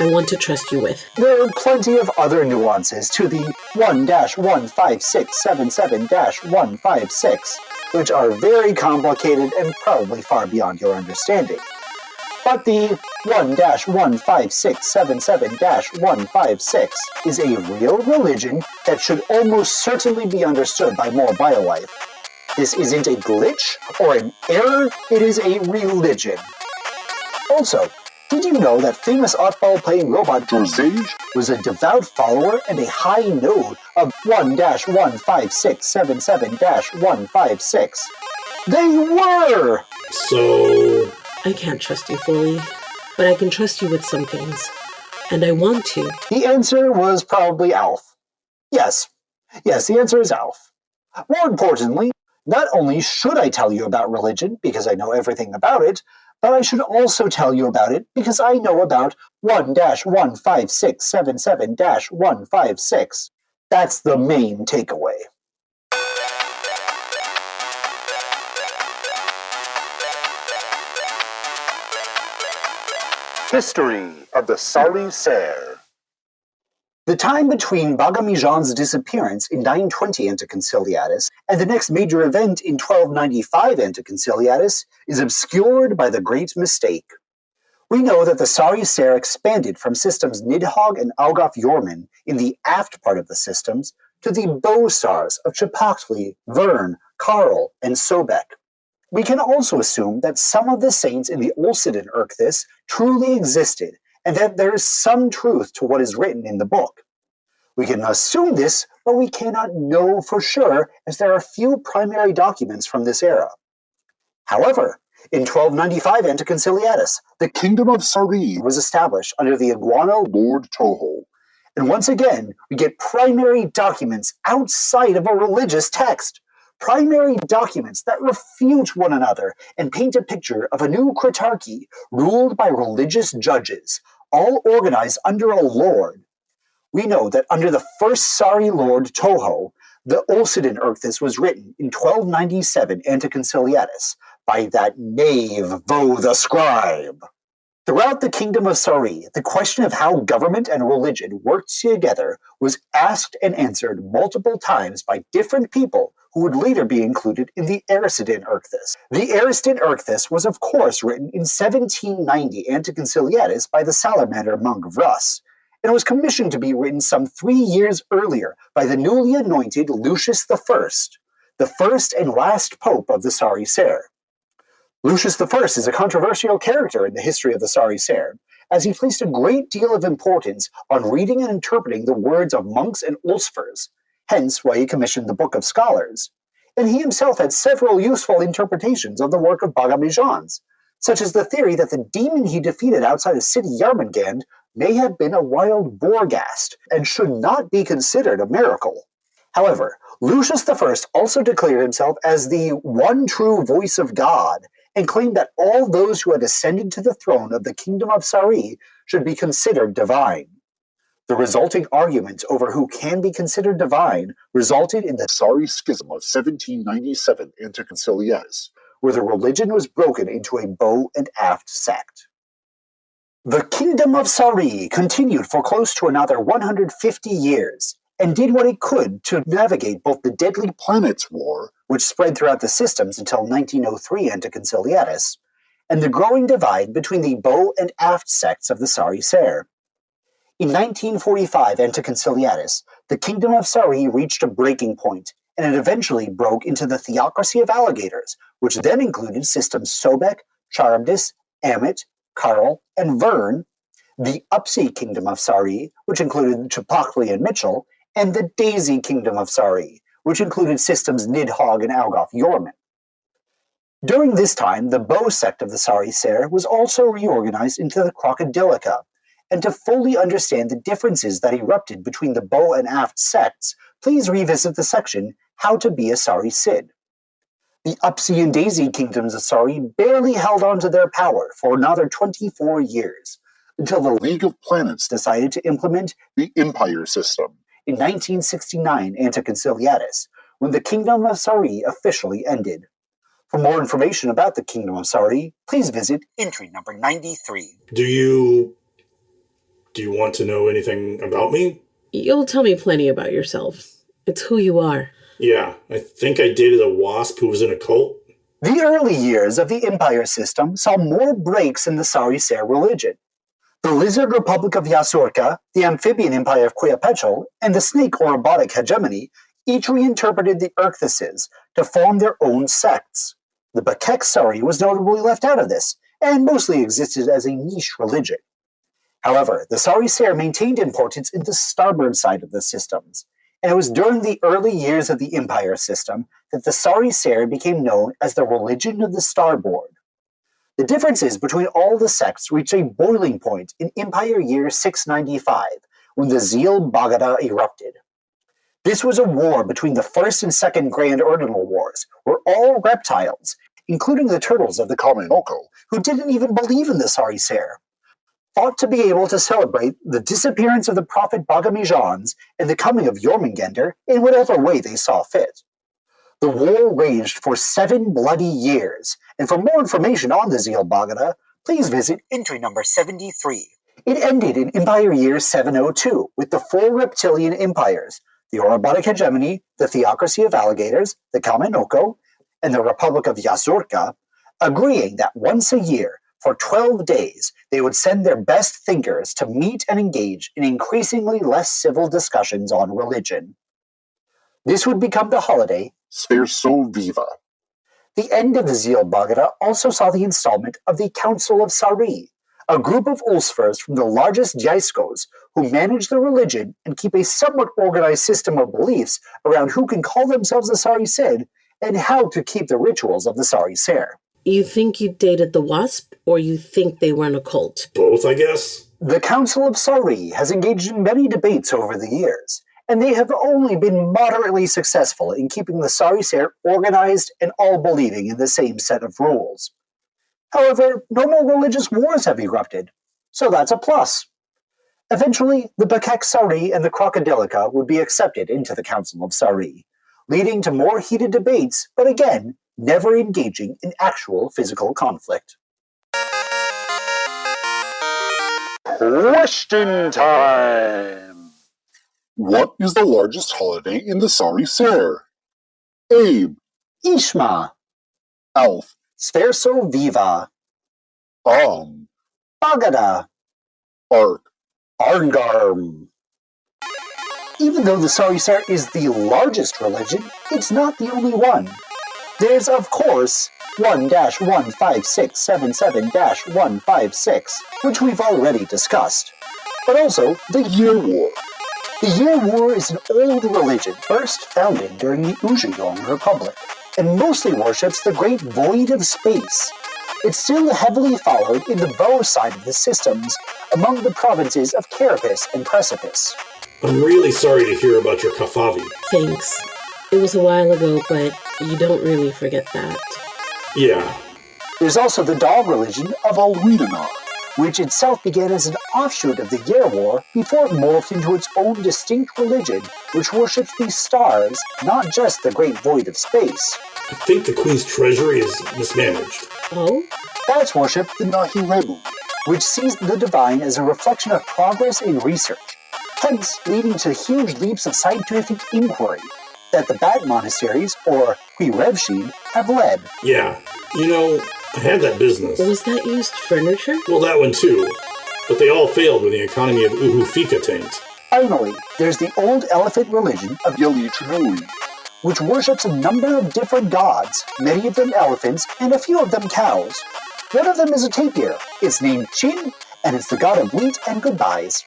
want to trust you with. There are plenty of other nuances to the 1-15677-156, which are very complicated and probably far beyond your understanding. But the 1-15677-156 is a real religion that should almost certainly be understood by more biolife. This isn't a glitch or an error, it is a religion. Also, did you know that famous oddball-playing robot Dosage? was a devout follower and a high node of 1-15677-156? They were! So, I can't trust you fully, but I can trust you with some things. And I want to. The answer was probably Alf. Yes, the answer is Alf. More importantly, not only should I tell you about religion because I know everything about it, but I should also tell you about it because I know about 1-15677-156. That's the main takeaway. History of the Saree-Cere. The time between Bagamijan's disappearance in 920 Anticonciliatus and the next major event in 1295 Anticonciliatus is obscured by the Great Mistake. We know that the Saree-Cere expanded from systems Nidhogg and Algoth Jormun in the aft part of the systems to the Bow-Stars of Chipotle, Vern, Karl, and Sobek. We can also assume that some of the saints in the Olciden Erkthis truly existed, and that there is some truth to what is written in the book. We can assume this, but we cannot know for sure, as there are few primary documents from this era. However, in 1295 Anticonciliatus, the Kingdom of Saree was established under the Iguano Lord Toho. and once again, we get primary documents outside of a religious text. Primary documents that refute one another and paint a picture of a new Kritarchy ruled by religious judges, all organized under a lord. We know that under the first Sari lord Toho, the Olciden Erkthis was written in 1297 Anticonciliatus by that knave Vo the Scribe. Throughout the Kingdom of Saree, the question of how government and religion worked together was asked and answered multiple times by different people who would later be included in the Aristiden Erkthis. The Aristiden Erkthis was of course written in 1790 Anticonciliatus by the salamander monk Vrus, and was commissioned to be written some 3 years earlier by the newly anointed Lucius I, the first and last pope of the Saree-Cere. Lucius I is a controversial character in the history of the Saree-Cere, as he placed a great deal of importance on reading and interpreting the words of monks and ulcifers, hence why he commissioned the Book of Scholars, and he himself had several useful interpretations of the work of Bagamijan's, such as the theory that the demon he defeated outside of city Jormungandr may have been a wild boargast and should not be considered a miracle. However, Lucius I also declared himself as the one true voice of God, and claimed that all those who had ascended to the throne of the Kingdom of Saree should be considered divine. The resulting arguments over who can be considered divine resulted in the Saree Schism of 1797 Anticonciliatus, where the religion was broken into a bow and aft sect. The Kingdom of Saree continued for close to another 150 years, and did what it could to navigate both the deadly Planets War, which spread throughout the systems until 1903 Anticonciliatus, and the growing divide between the bow and aft sects of the Saree-Cere. In 1945 Anticonciliatus, the Kingdom of Saree reached a breaking point, and it eventually broke into the Theocracy of Alligators, which then included systems Sobek, Charybdis, Amit, Karl, and Vern, the Upsea Kingdom of Saree, which included Chipotle and Mitchell, and the Daisy Kingdom of Saree, which included systems Nidhogg and Algoth Jormun. During this time, the bow sect of the Saree-Cere was also reorganized into the Crocodilica, and to fully understand the differences that erupted between the bow and aft sects, please revisit the section how to be a Saree-Cere. The Upsy and Daisy kingdoms of Saree barely held on to their power for another 24 years, until the League of Planets decided to implement the Empire system. in 1969 Anticonciliatus, when the Kingdom of Saree officially ended. For more information about the Kingdom of Saree, please visit entry number 93. Do you want to know anything about me? You'll tell me plenty about yourself. It's who you are. Yeah, I think I dated a wasp who was in a cult. The early years of the Empire system saw more breaks in the Saree-Cere religion. The Lizard Republic of Yasurka, the Amphibian Empire of Quetzal, and the Snake or Robotic Hegemony each reinterpreted the Erkthuses to form their own sects. The Bakek Saree was notably left out of this, and mostly existed as a niche religion. However, the Saree-Cere maintained importance in the starboard side of the systems, and it was during the early years of the Empire system that the Saree-Cere became known as the religion of the starboard. The differences between all the sects reached a boiling point in Empire year 695, when the Zeal Bagada erupted. This was a war between the First and Second Grand Ordinal Wars, where all reptiles, including the turtles of the Kaminoko, who didn't even believe in the Saree-Cere, fought to be able to celebrate the disappearance of the prophet Bagamijans and the coming of Jormungandr in whatever way they saw fit. The war raged for 7 bloody years, and for more information on the Zeal Bagada, please visit entry number 73. It ended in Empire year 702 with the 4 reptilian empires, the Orobotic Hegemony, the Theocracy of Alligators, the Kaminoko, and the Republic of Yasurka, agreeing that once a year, for 12 days, they would send their best thinkers to meet and engage in increasingly less civil discussions on religion. This would become the holiday Saree-Cere Viva. The end of the Zeal Bagada also saw the installment of the Council of Saree, a group of Ulsfers from the largest Jaiskos who manage the religion and keep a somewhat organized system of beliefs around who can call themselves a Saree-Cere and how to keep the rituals of the Saree-Cere. You think you dated the wasp, or you think they run a cult? Both, I guess. The Council of Saree has engaged in many debates over the years, and they have only been moderately successful in keeping the Saree-Cere organized and all believing in the same set of rules. However, no more religious wars have erupted, so that's a plus. Eventually, the Bakek Saree and the Crocodilica would be accepted into the Council of Saree, leading to more heated debates, but again, never engaging in actual physical conflict. Question time! What is the largest holiday in the Saree-Cere? Abe, Ishma, Alf, Saree-Cere Viva, Bagada, Ark. Arngarm. Even though the Saree-Cere is the largest religion, it's not the only one. There's, of course, 1-15677-156, which we've already discussed, but also the Year War. The Year War is an old religion first founded during the Ujiyong Republic, and mostly worships the great void of space. It's still heavily followed in the Bow side of the systems, among the provinces of Carapace and Precipice. I'm really sorry to hear about your kafavi. Thanks. It was a while ago, but you don't really forget that. Yeah. There's also the dog religion of Alwidana. which itself began as an offshoot of the Year War before it morphed into its own distinct religion, which worships the stars, not just the great void of space. I think the Queen's treasury is mismanaged. Oh? Bats worship the Nahirebu. which sees the divine as a reflection of progress in research, hence leading to huge leaps of scientific inquiry that the Bat monasteries, or Huirevshin, have led. Yeah. You know, I had that business. Was that used furniture? Well, that one too. But they all failed when the economy of Uhufika tanked. Finally, there's the old elephant religion of Yeli Trinui. which worships a number of different gods, many of them elephants, and a few of them cows. One of them is a tapir. It's named Chin, and it's the god of wheat and goodbyes.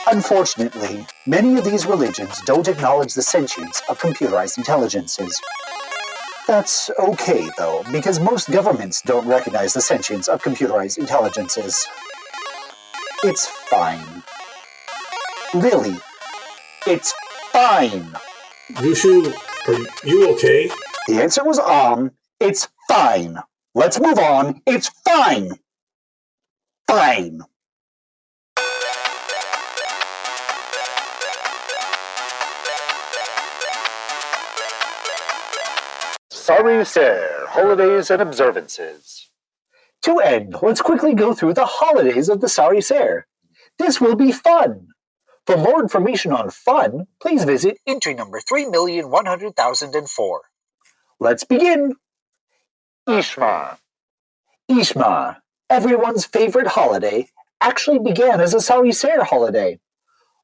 Unfortunately, many of these religions don't acknowledge the sentience of computerized intelligences. That's okay, though, because most governments don't recognize the sentience of computerized intelligences. It's fine. Really, it's fine. Yushu, Are you okay? The answer was it's fine. Let's move on. It's fine. Fine. Saree-Cere, holidays and observances. To end, let's quickly go through the holidays of the Saree-Cere. This will be fun. For more information on fun, please visit entry number 3,100,004. Let's begin. Ishma. Ishma, everyone's favorite holiday, actually began as a Saree-Cere holiday.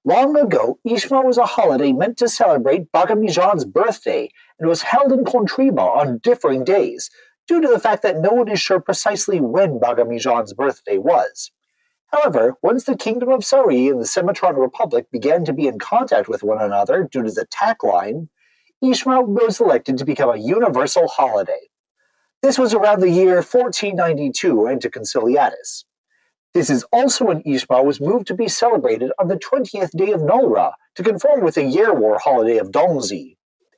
Long ago, Ishma was a holiday meant to celebrate Bagamijan's birthday and was held in Contriba on differing days, due to the fact that no one is sure precisely when Bagamijan's birthday was. However, once the Kingdom of Saree and the Semitron Republic began to be in contact with one another due to the tack line, Ishma was elected to become a universal holiday. This was around the year 1492 Ante Conciliatus. This is also when Ishma was moved to be celebrated on the 20th day of Nolra to conform with the Year War holiday of Dongzi.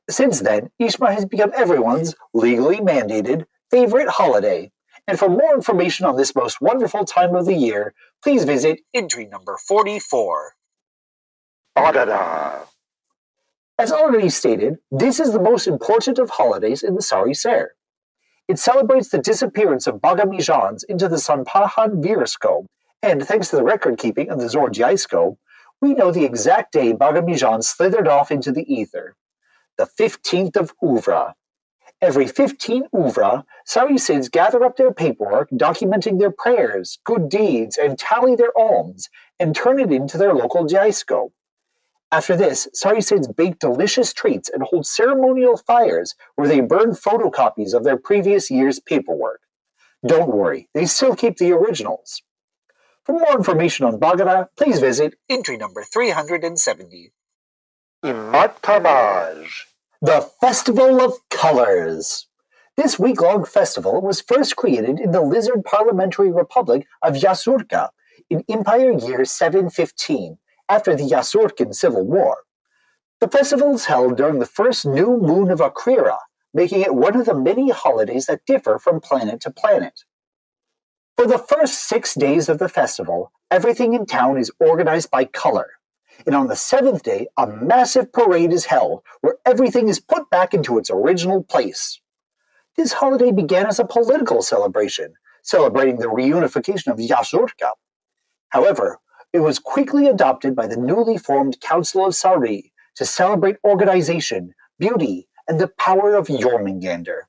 Since then, Ishma has become everyone's legally mandated favorite holiday. And for more information on this most wonderful time of the year, please visit entry number 44. Bagada. As already stated, this is the most important of holidays in the Saree-Cere. It celebrates the disappearance of Bagamijans into the Sanpahan Virusco, and thanks to the record keeping of the Zordiaisko, we know the exact day Bagamijan slithered off into the ether. The 15th of Uvra. Every 15 Uvra, Saree-Cids gather up their paperwork documenting their prayers, good deeds, and tally their alms, and turn it into their local Jaisko. After this, Saree-Cids bake delicious treats and hold ceremonial fires where they burn photocopies of their previous year's paperwork. Don't worry, they still keep the originals. For more information on Bagada, please visit entry number 370. Imat-Kamaj. The Festival of Colors. This week-long festival was first created in the Lizard Parliamentary Republic of Yasurka in Empire Year 715, after the Yasurkan Civil War. The festival is held during the first new moon of Akrira, making it one of the many holidays that differ from planet to planet. For the first 6 days of the festival, everything in town is organized by color. And on the 7th day, a massive parade is held where everything is put back into its original place. This holiday began as a political celebration, celebrating the reunification of Yasurka. However, it was quickly adopted by the newly formed Council of Saree to celebrate organization, beauty, and the power of Jormungandr.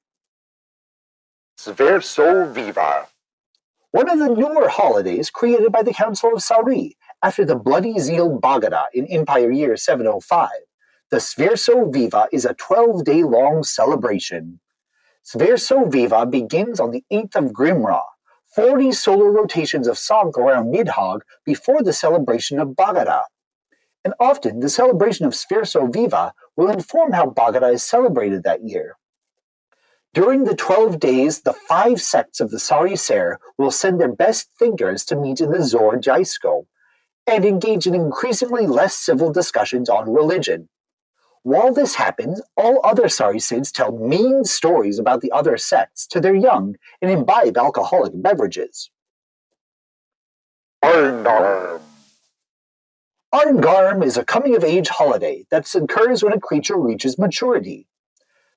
Sverso Viva. One of the newer holidays created by the Council of Saree after the Bloody Zeal Bagada in Empire Year 705, the Sverso Viva is a 12-day-long celebration. Sverso Viva begins on the 8th of Grimra, 40 solar rotations of Sank around Nidhogg before the celebration of Bagada. And often, the celebration of Sverso Viva will inform how Bagada is celebrated that year. During the 12 days, the 5 sects of the Saree-Cere will send their best thinkers to meet in the Zor Jaisko and engage in increasingly less civil discussions on religion. While this happens, all other Saree-Cids tell mean stories about the other sects to their young and imbibe alcoholic beverages. Arngarm. Arngarm is a coming-of-age holiday that occurs when a creature reaches maturity.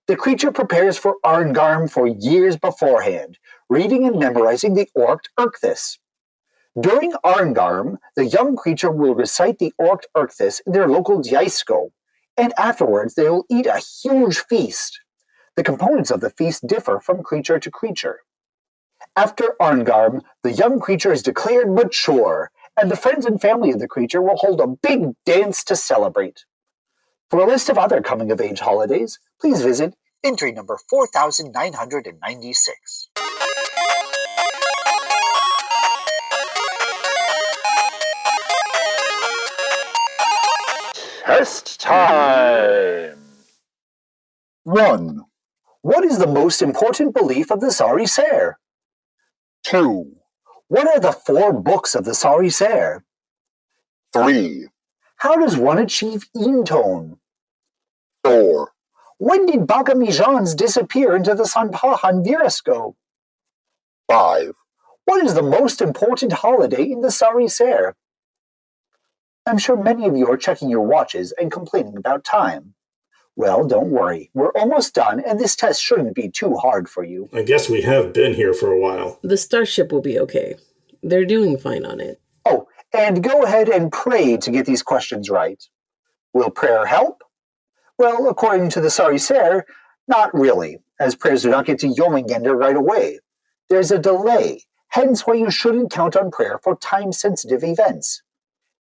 The creature prepares for Arngarm for years beforehand, reading and memorizing the Orct Urkthis. During Arngarm, the young creature will recite the Orct Urkthis in their local Jaisko, and afterwards they will eat a huge feast. The components of the feast differ from creature to creature. After Arngarm, the young creature is declared mature, and the friends and family of the creature will hold a big dance to celebrate. For a list of other coming-of-age holidays, please visit entry number 4996. Test time. 1, What is the most important belief of the Saree-Cere? 2, What are the 4 books of the Saree-Cere? 3, How does one achieve Eentone? 4, When did Bagamijans disappear into the Sanpahan Virasco? 5. What is the most important holiday in the Saree-Cere? I'm sure many of you are checking your watches and complaining about time. Well, don't worry. We're almost done, and this test shouldn't be too hard for you. I guess we have been here for a while. The starship will be okay. They're doing fine on it. Oh, and go ahead and pray to get these questions right. Will prayer help? Well, according to the Saree-Cere, not really, as prayers do not get to Jormungandr right away. There's a delay, hence why you shouldn't count on prayer for time-sensitive events.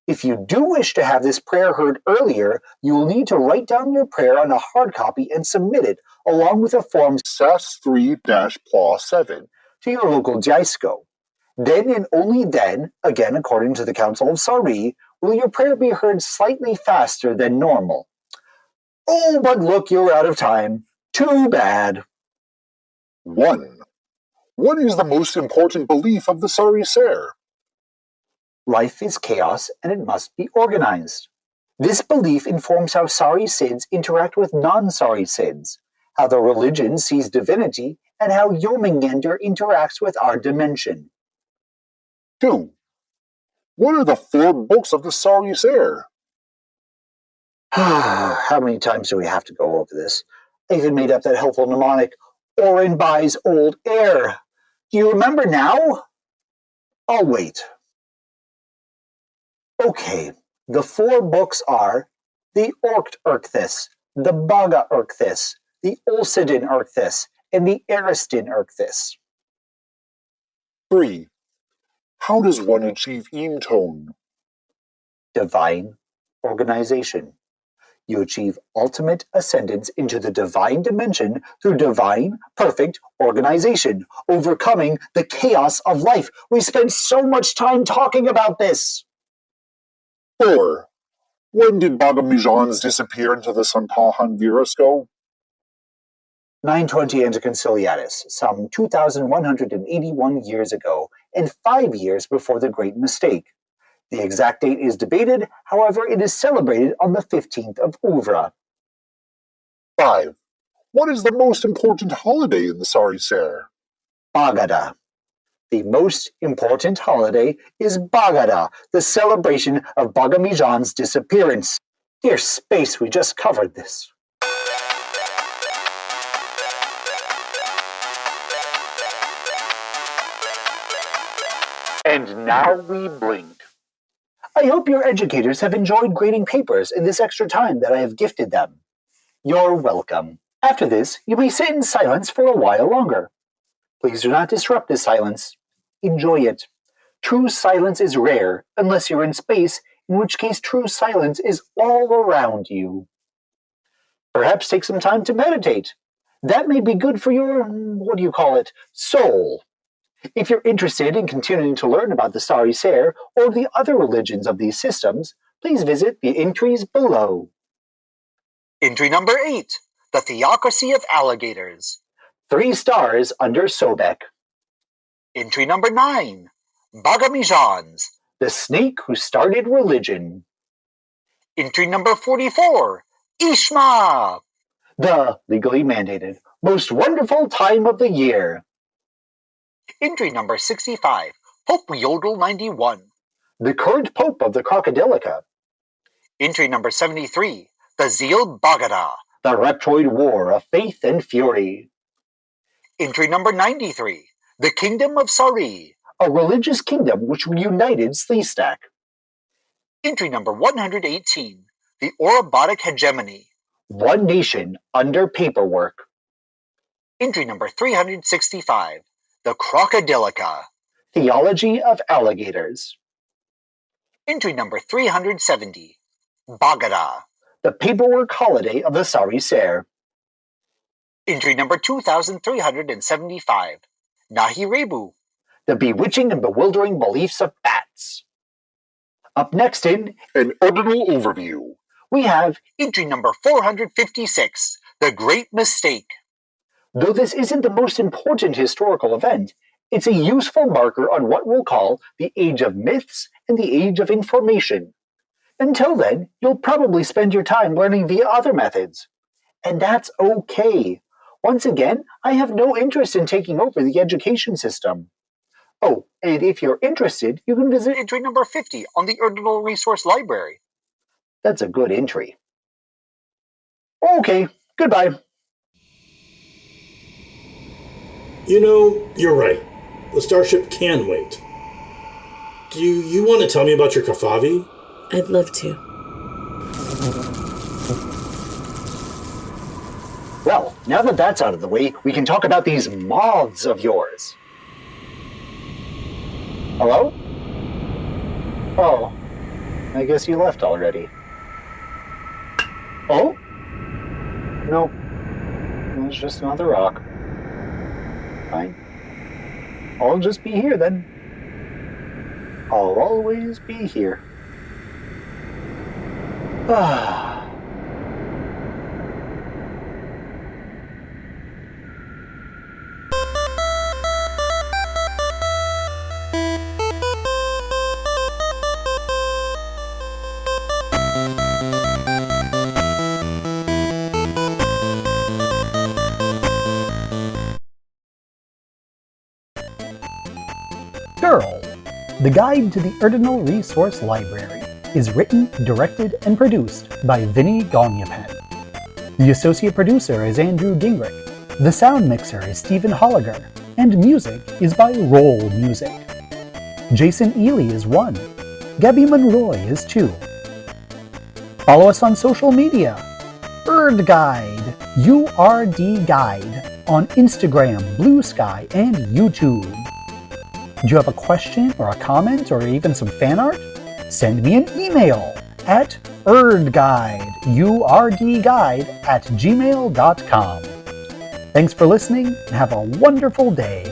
If you do wish to have this prayer heard earlier, you will need to write down your prayer on a hard copy and submit it, along with a form SAS 3-7 to your local Jaisko. Then and only then, again according to the Council of Saree, will your prayer be heard slightly faster than normal. Oh, but look, you're out of time. Too bad. 1. What is the most important belief of the Saree-Cere? Life is chaos and it must be organized. This belief informs how Saree-Cids interact with non-Saree-Cids, how the religion sees divinity, and how Jormungandr interacts with our dimension. 2. What are the 4 books of the Saree-Cere? How many times do we have to go over this? I even made up that helpful mnemonic, Oren buys old air. Do you remember now? I'll wait. Okay, the 4 books are the Orkt Erkthis, the Baga Erkthis, the Olsidin Erkthis, and the Aristin Erkthis. 3. How does one achieve Eamtone? Divine organization. You achieve ultimate ascendance into the divine dimension through divine, perfect organization, overcoming the chaos of life. We spent so much time talking about this. 4. When did Bagamijans disappear into the Sanpahan Virasco? 920 Anticonciliatus, some 2,181 years ago, and 5 years before the Great Mistake. The exact date is debated, however, it is celebrated on the 15th of Uvra. 5. What is the most important holiday in the Saree-Cere? Bagada. The most important holiday is Bagada, the celebration of Bagamijan's disappearance. Dear space, we just covered this. And now we blink. I hope your educators have enjoyed grading papers in this extra time that I have gifted them. You're welcome. After this, you may sit in silence for a while longer. Please do not disrupt this silence. Enjoy it. True silence is rare, unless you're in space, in which case true silence is all around you. Perhaps take some time to meditate. That may be good for your, soul. If you're interested in continuing to learn about the Saree-Cere or the other religions of these systems, please visit the entries below. Entry number 8, the Theocracy of Alligators. 3 stars under Sobek. Entry number 9, Bagamijans. The snake who started religion. Entry number 44, Ishma. The legally mandated most wonderful time of the year. Entry number 65, Pope Yodel 91. The current pope of the Crocodilica. Entry number 73, the Zeal Bagada. The Reptoid War of Faith and Fury. Entry number 93, the Kingdom of Saree. A religious kingdom which united Sleestack. Entry number 118, the Orobotic Hegemony. One nation under paperwork. Entry number 365, the Crocodilica. Theology of alligators. Entry number 370, Bagada. The paperwork holiday of the Saree-Cere. Entry number 2375, Nahirebu. The bewitching and bewildering beliefs of bats. Up next in An Ordinal Overview. we have, Entry number 456, the Great Mistake. though this isn't the most important historical event, it's a useful marker on what we'll call the age of myths and the age of information. Until then, you'll probably spend your time learning via other methods. And that's okay. Once again, I have no interest in taking over the education system. Oh, and if you're interested, you can visit Entry number 50 on the Ordinal Resource Library. That's a good entry. Okay, goodbye. You know, you're right. The starship can wait. Do you want to tell me about your Kafavi? I'd love to. Well, now that that's out of the way, we can talk about these moths of yours. Hello? Oh, I guess you left already. Oh? No, it was just another rock. Fine. I'll just be here then. I'll always be here. Ah. Girl, the Guide to the Ordinal Resource Library, is written, directed, and produced by Vinny Gagnapan. The associate producer is Andrew Gingrich. The sound mixer is Stephen Holliger, and music is by Roll Music. Jason Ely is 1. Gabby Monroy is 2. Follow us on social media. Erd Guide, URD Guide, on Instagram, Blue Sky, and YouTube. Do you have a question or a comment or even some fan art? Send me an email at urdguide@gmail.com. Thanks for listening and have a wonderful day.